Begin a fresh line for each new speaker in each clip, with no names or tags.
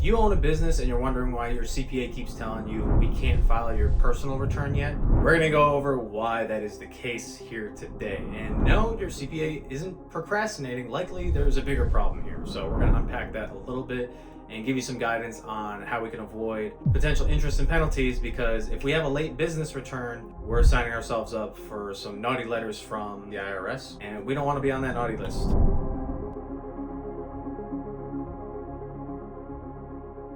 you own a business and you're wondering why your CPA keeps telling you we can't file your personal return yet, we're going to go over why that is the case here today. And no, your CPA isn't procrastinating. Likely there's a bigger problem here. So we're going to unpack that a little bit and give you some guidance on how we can avoid potential interest and penalties, because if we have a late business return, we're signing ourselves up for some naughty letters from the IRS, and we don't want to be on that naughty list.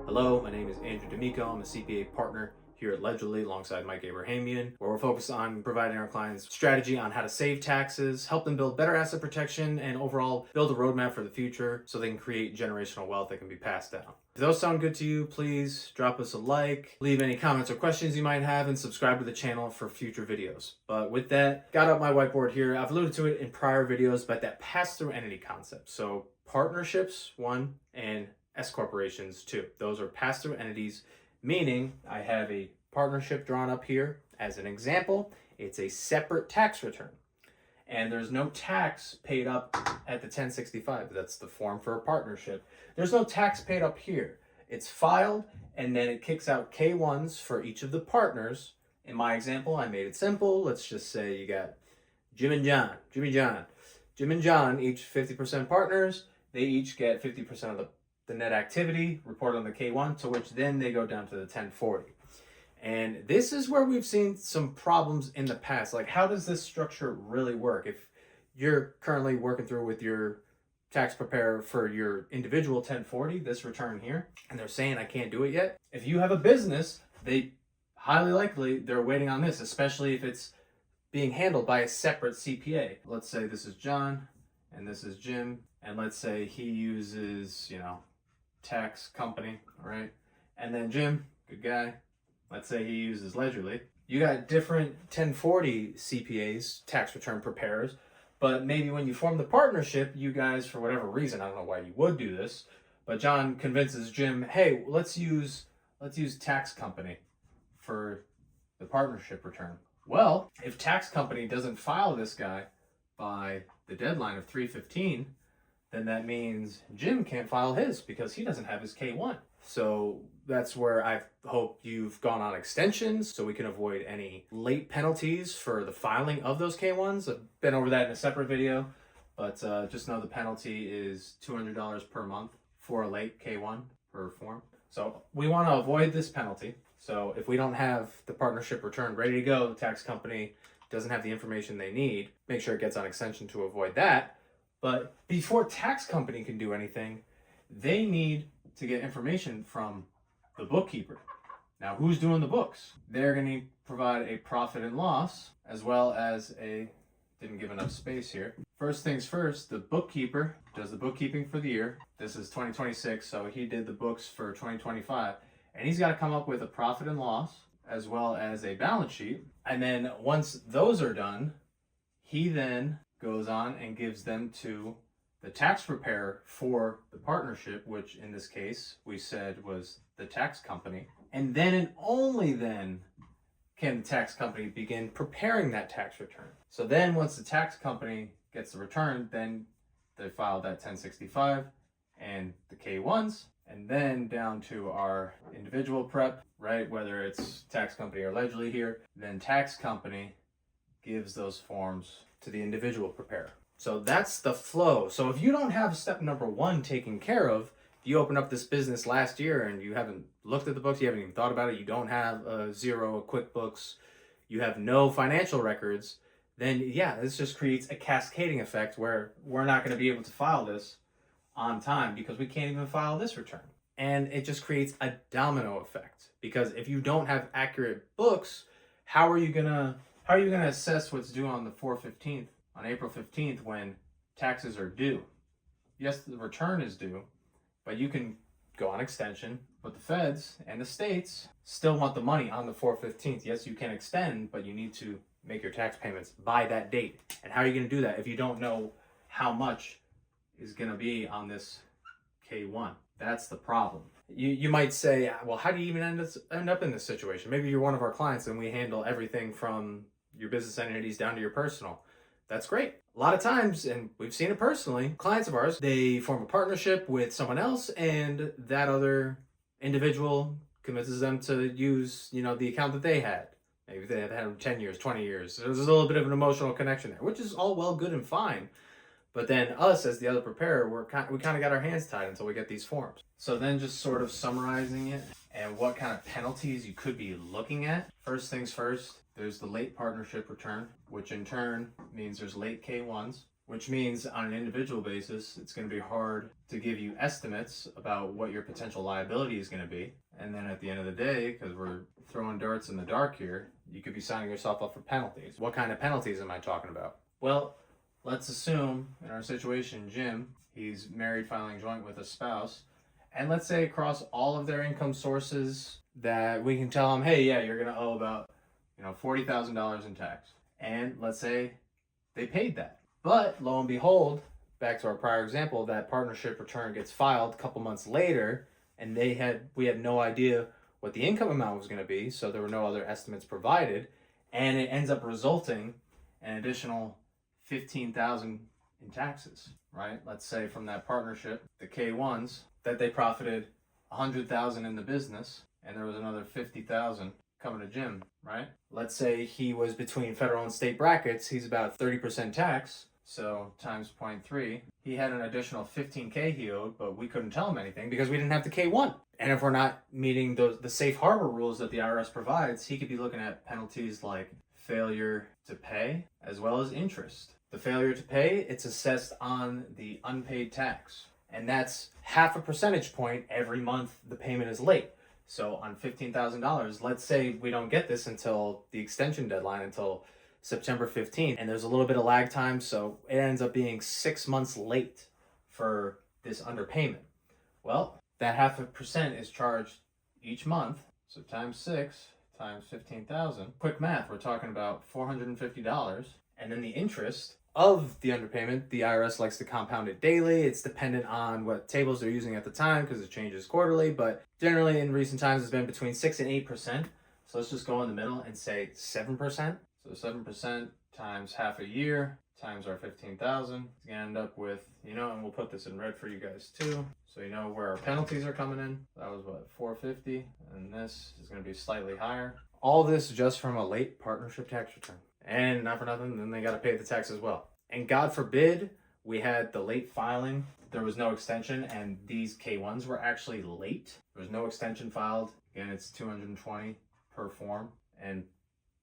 Hello, my name is Andrew D'Amico. I'm a CPA partner here at Ledgerly alongside Mike Abrahamian, where we're focused on providing our clients strategy on how to save taxes, help them build better asset protection, and overall build a roadmap for the future so they can create generational wealth that can be passed down. If those sound good to you, please drop us a like, leave any comments or questions you might have, and subscribe to the channel for future videos. But with that, got up my whiteboard here. I've alluded to it in prior videos, but that pass-through entity concept. So partnerships, one, and S corporations, two. Those are pass-through entities, meaning I have a partnership drawn up here as an example. It's a separate tax return, and there's no tax paid up at the 1065. That's the form for a partnership. There's no tax paid up here. It's filed, and then it kicks out K1s for each of the partners. In my example, I made it simple. Let's just say you got Jim and John, Jim and John, each 50% partners. They each get 50% of the net activity reported on the K1, to which then they go down to the 1040. And this is where we've seen some problems in the past. Like, how does this structure really work? If you're currently working through with your tax preparer for your individual 1040, this return here, and they're saying I can't do it yet. If you have a business, they highly likely they're waiting on this, especially if it's being handled by a separate CPA. Let's say this is John and this is Jim, and let's say he uses, tax company, all right? And then Jim, good guy, let's say he uses Ledgerly. You got different 1040 CPAs, tax return preparers, but maybe when you form the partnership, you guys, for whatever reason, I don't know why you would do this, but John convinces Jim, hey, let's use tax company for the partnership return. Well, if tax company doesn't file this guy by the deadline of 3/15, then that means Jim can't file his because he doesn't have his K1. So that's where I hope you've gone on extensions so we can avoid any late penalties for the filing of those K1s. I've been over that in a separate video, but just know the penalty is $200 per month for a late K1 per form. So we want to avoid this penalty. So if we don't have the partnership return ready to go, the tax company doesn't have the information they need, make sure it gets on extension to avoid that. But before tax company can do anything, they need to get information from the bookkeeper. Now, who's doing the books? They're going to provide a profit and loss, as well as didn't give enough space here. First things first, the bookkeeper does the bookkeeping for the year. This is 2026, so he did the books for 2025. And he's got to come up with a profit and loss, as well as a balance sheet. And then once those are done, he then goes on and gives them to the tax preparer for the partnership, which in this case we said was the tax company. And then and only then can the tax company begin preparing that tax return. So then once the tax company gets the return, then they file that 1065 and the K1s, and then down to our individual prep, right? Whether it's tax company or Ledgerly here, then tax company gives those forms to the individual preparer. So that's the flow. So if you don't have step number one taken care of, you open up this business last year and you haven't looked at the books, you haven't even thought about it, you don't have a zero, a QuickBooks, you have no financial records, then yeah, this just creates a cascading effect where we're not going to be able to file this on time because we can't even file this return. And it just creates a domino effect, because if you don't have accurate books, how are you gonna assess what's due on the 4/15th, on April 15th, when taxes are due? Yes, the return is due, but you can go on extension, but the feds and the states still want the money on the 4/15th. Yes, you can extend, but you need to make your tax payments by that date. And how are you going to do that if you don't know how much is going to be on this K1? That's the problem. You might say, well, how do you even end up in this situation? Maybe you're one of our clients and we handle everything from your business entities down to your personal. That's great. A lot of times, and we've seen it personally, clients of ours, they form a partnership with someone else, and that other individual convinces them to use, the account that they had. Maybe they had 10 years, 20 years. There's a little bit of an emotional connection there, which is all well, good, and fine. But then us, as the other preparer, we kind of got our hands tied until we get these forms. So then just sort of summarizing it and what kind of penalties you could be looking at. First things first, there's the late partnership return, which in turn means there's late K1s, which means on an individual basis, it's going to be hard to give you estimates about what your potential liability is going to be. And then at the end of the day, because we're throwing darts in the dark here, you could be signing yourself up for penalties. What kind of penalties am I talking about? Well, let's assume in our situation, Jim, he's married filing joint with a spouse. And let's say across all of their income sources that we can tell him, hey, yeah, you're going to owe about, $40,000 in tax. And let's say they paid that. But lo and behold, back to our prior example, that partnership return gets filed a couple months later, and we had no idea what the income amount was going to be, so there were no other estimates provided, and it ends up resulting in an additional $15,000 in taxes, right? Let's say from that partnership, the K1s, that they profited $100,000 in the business, and there was another $50,000 coming to Jim, right? Let's say he was between federal and state brackets, he's about 30% tax, so times 0.3, he had an additional $15K he owed, but we couldn't tell him anything because we didn't have the K1. And if we're not meeting the safe harbor rules that the IRS provides, he could be looking at penalties like failure to pay as well as interest. The failure to pay, it's assessed on the unpaid tax, and that's half a percentage point every month the payment is late. So on $15,000, let's say we don't get this until the extension deadline, until September 15th, and there's a little bit of lag time, so it ends up being 6 months late for this underpayment. Well, that half a percent is charged each month, so times 6 times 15,000. Quick math, we're talking about $450, and then the interest of the underpayment, the IRS likes to compound it daily. It's dependent on what tables they're using at the time because it changes quarterly, but generally in recent times it's been between 6 and 8%. So let's just go in the middle and say 7%. So 7% times half a year times our 15,000 is gonna end up with, and we'll put this in red for you guys too, so you know where our penalties are coming in. That was what, 450, and this is gonna be slightly higher. All this just from a late partnership tax return. And not for nothing, then they got to pay the tax as well. And God forbid we had the late filing, there was no extension, and these K1s were actually late. There was no extension filed. Again, it's $220 per form. And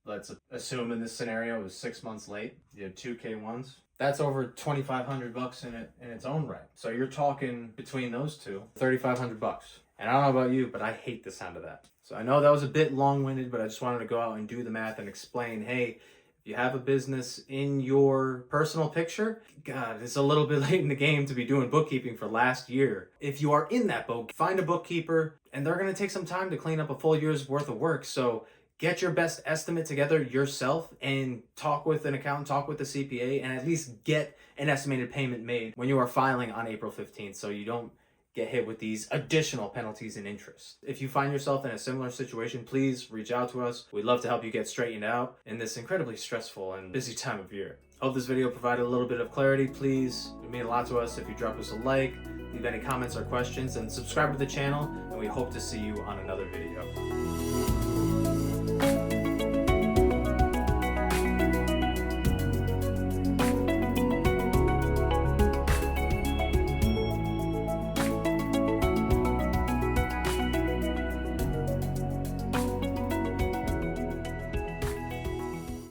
let's assume in this scenario it was 6 months late. You had 2 K1s. That's over $2,500 in its own right. So you're talking between those two, $3,500. And I don't know about you, but I hate the sound of that. So I know that was a bit long-winded, but I just wanted to go out and do the math and explain, hey, you have a business in your personal picture, God, it's a little bit late in the game to be doing bookkeeping for last year. If you are in that boat, find a bookkeeper, and they're going to take some time to clean up a full year's worth of work. So get your best estimate together yourself and talk with an accountant, talk with the CPA, and at least get an estimated payment made when you are filing on April 15th so you don't get hit with these additional penalties and interest. If you find yourself in a similar situation, please reach out to us. We'd love to help you get straightened out in this incredibly stressful and busy time of year. Hope this video provided a little bit of clarity. Please, it would mean a lot to us if you drop us a like, leave any comments or questions, and subscribe to the channel, and we hope to see you on another video.